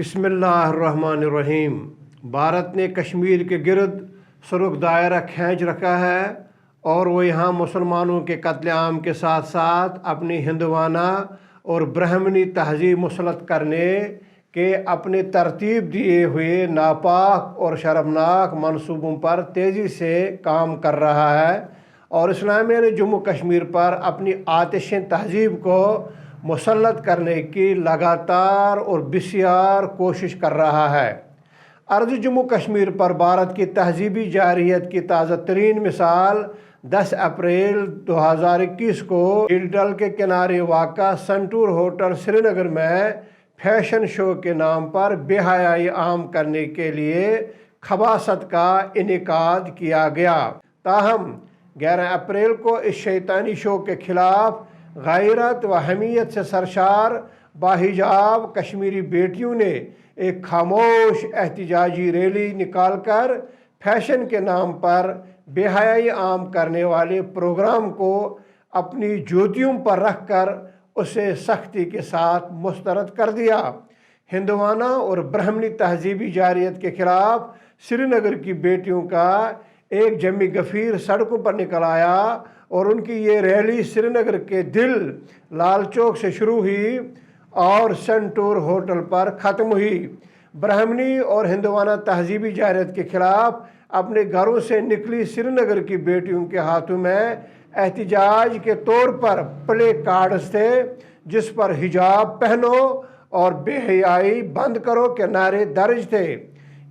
बिस्मिल्लाहिर्रहमानिर्रहीम। भारत ने कश्मीर के गिर्द सुर्ख दायरा खींच रखा है और वो यहाँ मुसलमानों के कत्लेआम के साथ साथ अपनी हिंदवाना और ब्राह्मणी तहजीब मुसलत करने के अपने तरतीब दिए हुए नापाक और शर्मनाक मंसूबों पर तेज़ी से काम कर रहा है और इस्लामिया ने जम्मू कश्मीर पर अपनी आतिश तहजीब को मुसल्लत करने की लगातार और बिस्यार कोशिश कर रहा है। अर्ज़ जम्मू कश्मीर पर भारत की तहजीबी जारियत की ताज़ा तरीन मिसाल 10 अप्रैल 2021 को झील डल के किनारे वाक़ा संटूर होटल श्रीनगर में फैशन शो के नाम पर बेहयाई आम करने के लिए खबासत का इनेकाद किया गया। ताहम 11 अप्रैल को इस शैतानी शो के खिलाफ गैरत व हमीयत से सरशार बाहिजाब कश्मीरी बेटियों ने एक खामोश एहतजाजी रैली निकालकर फैशन के नाम पर बेहयाई आम करने वाले प्रोग्राम को अपनी ज्योतियों पर रखकर उसे सख्ती के साथ मुस्तरद कर दिया। हिंदवाना और ब्राह्मणी तहजीबी जारियत के खिलाफ श्रीनगर की बेटियों का एक जमी गफीर सड़कों पर निकल आया और उनकी ये रैली श्रीनगर के दिल लाल चौक से शुरू हुई और संटूर होटल पर ख़त्म हुई। ब्राह्मणी और हिंदवाना तहजीबी जारियत के खिलाफ अपने घरों से निकली श्रीनगर की बेटियों के हाथों में एहतजाज के तौर पर प्ले कार्ड्स थे जिस पर हिजाब पहनो और बेहयाई बंद करो के नारे दर्ज थे।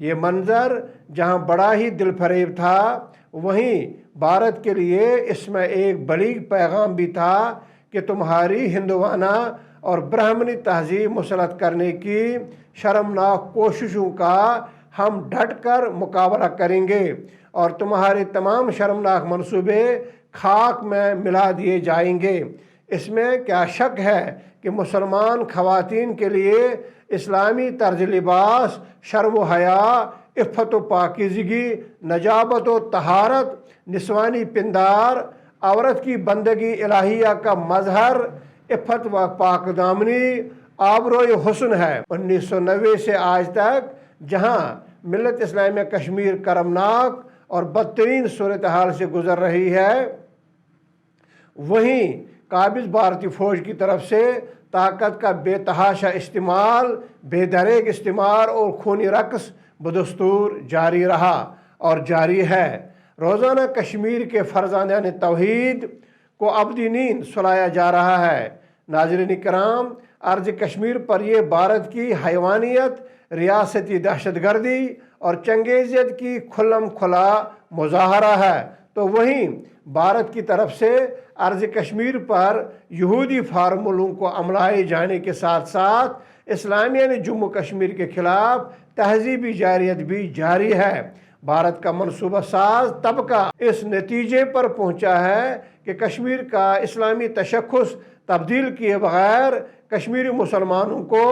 ये मंजर जहां बड़ा ही दिल फरेब था, वहीं भारत के लिए इसमें एक बलीग पैगाम भी था कि तुम्हारी हिंदवाना और ब्राह्मणी तहजीब मुसलत करने की शर्मनाक कोशिशों का हम डट कर मुकाबला करेंगे और तुम्हारे तमाम शर्मनाक मंसूबे खाक में मिला दिए जाएंगे। इसमें क्या शक है कि मुसलमान ख़वातीन के लिए इस्लामी तर्ज लिबास, शर्म व हया, इफ़्फ़त व पाकीज़गी, नजाबत व तहारत, निस्वानी पिंदार, औरत की बंदगी इलाहिया का मजहर, इफ़्फ़त व पाकदामनी, आबरो हुस्न है। 1990 से आज तक जहाँ मिल्लत इस्लामिया कश्मीर करमनाक और बदतरीन सूरत हाल से गुजर रही है, वहीं काबिज भारतीय फ़ौज की तरफ से ताकत का बेतहाशा इस्तेमाल, बेदरेग इस्तेमाल और खूनी रक़्स बदस्तूर जारी रहा और जारी है। रोज़ाना कश्मीर के फ़र्ज़ांदान तौहीद को अबदी नींद सुलाया जा रहा है। नाज़रीन किराम, अर्ज़ कश्मीर पर यह भारत की हैवानियत, रियासती दहशतगर्दी और चंगेज़ियत की खुल्लम खुला मुज़ाहरा है, तो वहीं भारत की तरफ से अर्ज़ कश्मीर पर यहूदी फार्मूलों को अमलाए जाने के साथ साथ इस्लामिया ने जम्मू कश्मीर के खिलाफ तहजीबी जारियत भी जारी है। भारत का मनसूबा साज तबका इस नतीजे पर पहुंचा है कि कश्मीर का इस्लामी तशख़्ख़ुस तब्दील किए बगैर कश्मीरी मुसलमानों को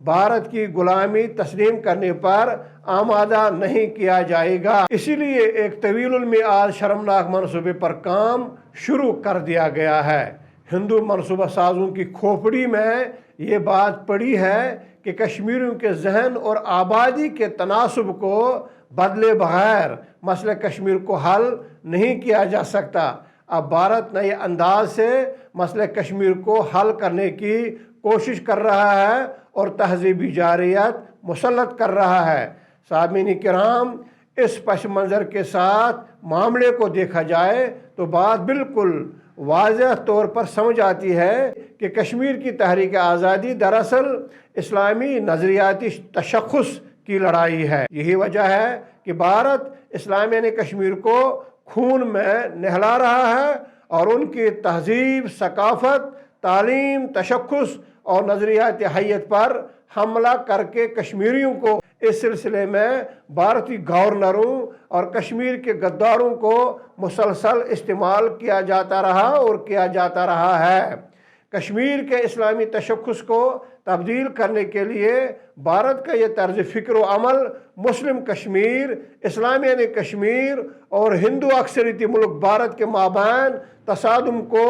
भारत की गुलामी तस्लीम करने पर आमादा नहीं किया जाएगा। इसीलिए एक तवीलुल मियाद शर्मनाक मनसूबे पर काम शुरू कर दिया गया है। हिंदू मनसूबा साजों की खोपड़ी में ये बात पड़ी है कि कश्मीरियों के जहन और आबादी के तनासुब को बदले बगैर मसले कश्मीर को हल नहीं किया जा सकता। अब भारत नए अंदाज से मसले कश्मीर को हल करने की कोशिश कर रहा है और तहजीबी जारियत मुसल्लत कर रहा है। सामीन किराम, इस पस मंज़र के साथ मामले को देखा जाए तो बात बिल्कुल वाज़ेह तौर पर समझ आती है कि कश्मीर की तहरीक आज़ादी दरअसल इस्लामी नज़रियाती तशख़्ख़ुस की लड़ाई है। यही वजह है कि भारत इस्लामिया ने कश्मीर को खून में नहला रहा है और उनकी तहजीब, सकाफ़त, तालीम, तशख़्ख़ुस और नज़रियाती हैयत पर हमला करके कश्मीरियों को इस सिलसिले में भारतीय गवर्नरों और कश्मीर के गद्दारों को मुसलसल इस्तेमाल किया जाता रहा और किया जाता रहा है। कश्मीर के इस्लामी तशख़्ख़ुस को तब्दील करने के लिए भारत का ये तर्ज फ़िक्र व अमल मुस्लिम कश्मीर, इस्लामिया ने कश्मीर और हिंदू अक्सरियती मुल्क भारत के माबैन तसादुम को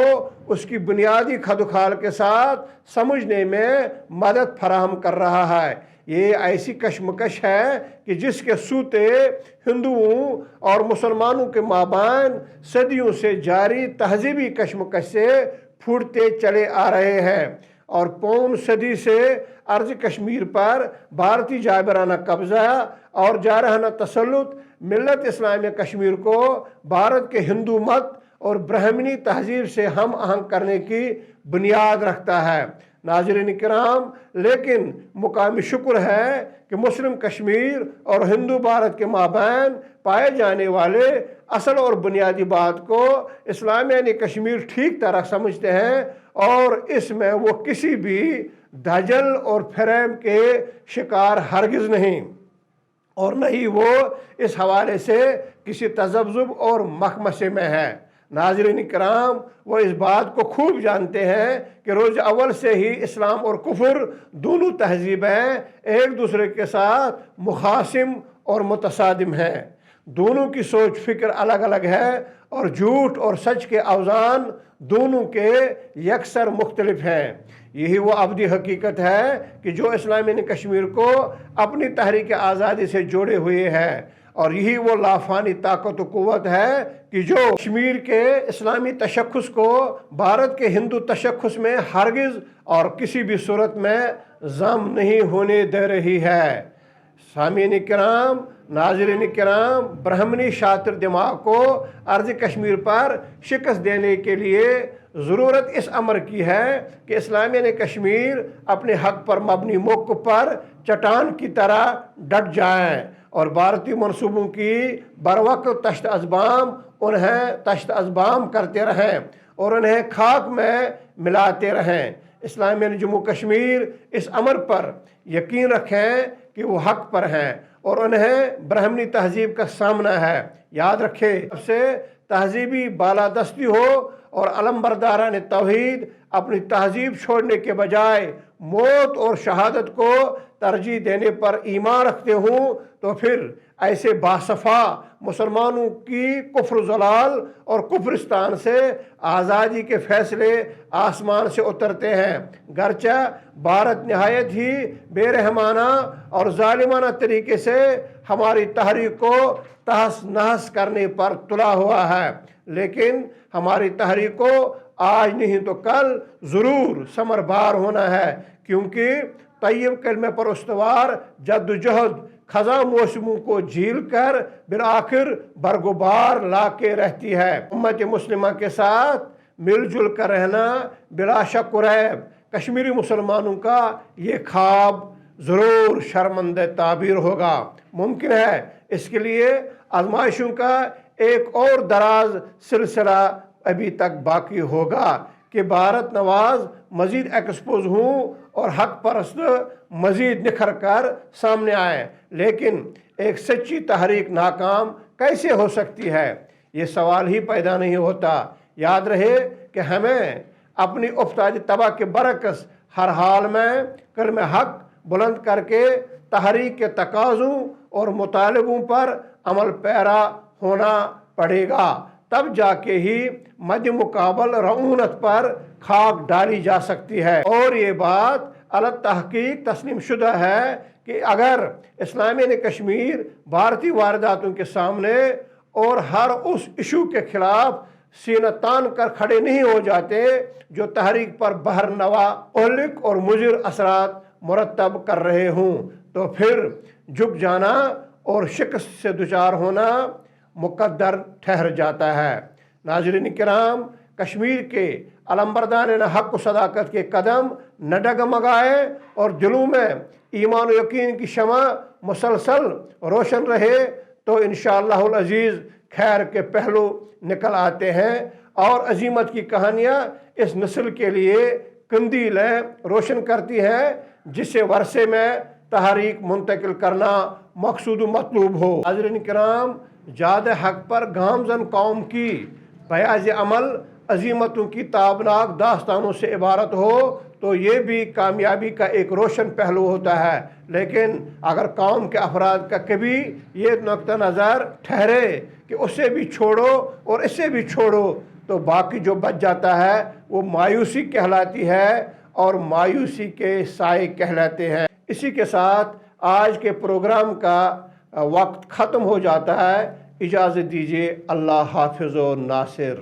उसकी बुनियादी खदुखाल के साथ समझने में मदद फराहम कर रहा है। یہ ایسی کشمکش ہے کہ جس کے سوتے ہندوؤں اور مسلمانوں کے مابین صدیوں سے جاری تہذیبی کشمکش سے پھوٹتے چلے آ رہے ہیں، اور پون صدی سے ارض کشمیر پر بھارتی جابرانہ قبضہ اور جارحانہ تسلط ملت اسلامیہ کشمیر کو بھارت کے ہندو مت اور برہمنی تہذیب سے ہم آہنگ کرنے کی بنیاد رکھتا ہے۔ ناظرین کرام، لیکن مقامی شکر ہے کہ مسلم کشمیر اور ہندو بھارت کے مابین پائے جانے والے اصل اور بنیادی بات کو اسلامیہ کشمیر ٹھیک طرح سمجھتے ہیں، اور اس میں وہ کسی بھی دھجل اور فریب کے شکار ہرگز نہیں، اور نہ ہی وہ اس حوالے سے کسی تذبذب اور مخمصے میں ہے۔ ناظرین کرام، وہ اس بات کو خوب جانتے ہیں کہ روز اول سے ہی اسلام اور کفر دونوں تہذیبیں ایک دوسرے کے ساتھ مخاصم اور متصادم ہیں، دونوں کی سوچ فکر الگ الگ ہے، اور جھوٹ اور سچ کے اوزان دونوں کے یکسر مختلف ہیں۔ یہی وہ ابدی حقیقت ہے کہ جو اسلامیہ کشمیر کو اپنی تحریک آزادی سے جوڑے ہوئے ہے، اور یہی وہ لافانی طاقت و قوت ہے کہ جو کشمیر کے اسلامی تشخص کو بھارت کے ہندو تشخص میں ہرگز اور کسی بھی صورت میں ضم نہیں ہونے دے رہی ہے۔ سامعین کرام، ناظرین کرام، برہمنی شاطر دماغ کو ارض کشمیر پر شکست دینے کے لیے ضرورت اس امر کی ہے کہ اسلامیہ کشمیر اپنے حق پر مبنی موقف پر چٹان کی طرح ڈٹ جائیں، اور بھارتی منصوبوں کی بروقت تشت ازبام کرتے رہیں اور انہیں خاک میں ملاتے رہیں۔ اسلامیہ جموں کشمیر اس امر پر یقین رکھیں کہ وہ حق پر ہیں، اور انہیں برہمنی تہذیب کا سامنا ہے۔ یاد رکھیں، جب سے تہذیبی بالادستی ہو اور علمبرداران توحید اپنی تہذیب چھوڑنے کے بجائے موت اور شہادت کو ترجیح دینے پر ایمان رکھتے ہوں، تو پھر ایسے باصفا مسلمانوں کی کفر زلال اور کفرستان سے آزادی کے فیصلے آسمان سے اترتے ہیں۔ گرچہ بھارت نہایت ہی بے رحمانہ اور ظالمانہ طریقے سے ہماری تحریک کو تہس نہس کرنے پر تلا ہوا ہے، لیکن ہماری تحریک کو آج نہیں تو کل ضرور ثمر بار ہونا ہے، کیونکہ طیب کلمے پر استوار جد و جہد خزاں موسموں کو جھیل کر بالآخر برگبار لا کے رہتی ہے۔ امت مسلمہ کے ساتھ مل جل کر رہنا بلا شک و ریب کشمیری مسلمانوں کا یہ خواب ضرور شرمندہ تعبیر ہوگا۔ ممکن ہے اس کے لیے آزمائشوں کا ایک اور دراز سلسلہ ابھی تک باقی ہوگا کہ بھارت نواز مزید ایکسپوز ہوں اور حق پرست مزید نکھر کر سامنے آئے، لیکن ایک سچی تحریک ناکام کیسے ہو سکتی ہے؟ یہ سوال ہی پیدا نہیں ہوتا۔ یاد رہے کہ ہمیں اپنی افتادی تباہ کے برعکس ہر حال میں کلمہ حق بلند کر کے تحریک کے تقاضوں اور مطالبوں پر عمل پیرا ہونا پڑے گا، تب جا کے ہی مد مقابل رعونت پر خاک ڈالی جا سکتی ہے۔ اور یہ بات التحقیق تسلیم شدہ ہے کہ اگر اسلامیہ کشمیر بھارتی وارداتوں کے سامنے اور ہر اس ایشو کے خلاف سینہ تان کر کھڑے نہیں ہو جاتے جو تحریک پر بہر نوا اہلک اور مضر اثرات مرتب کر رہے ہوں، تو پھر جھک جانا اور شکست سے دچار ہونا مقدر ٹھہر جاتا ہے۔ ناظرین کرام، کشمیر کے علمبردارانہ حق و صداقت کے قدم نہ ڈگمگائے اور دلوں میں ایمان و یقین کی شمع مسلسل روشن رہے تو انشاءاللہ العزیز خیر کے پہلو نکل آتے ہیں، اور عظیمت کی کہانیاں اس نسل کے لیے قندیلیں روشن کرتی ہیں جسے ورثے میں تحریک منتقل کرنا مقصود و مطلوب ہو۔ حاضرین کرام، جاد حق پر گامزن قوم کی بیاض عمل عظیمتوں کی تابناک داستانوں سے عبارت ہو تو یہ بھی کامیابی کا ایک روشن پہلو ہوتا ہے، لیکن اگر قوم کے افراد کا کبھی یہ نقطہ نظر ٹھہرے کہ اسے بھی چھوڑو اور اسے بھی چھوڑو تو باقی جو بچ جاتا ہے وہ مایوسی کہلاتی ہے، اور مایوسی کے سائے کہلاتے ہیں۔ اسی کے ساتھ آج کے پروگرام کا وقت ختم ہو جاتا ہے. اجازت دیجیے. اللہ حافظ و ناصر.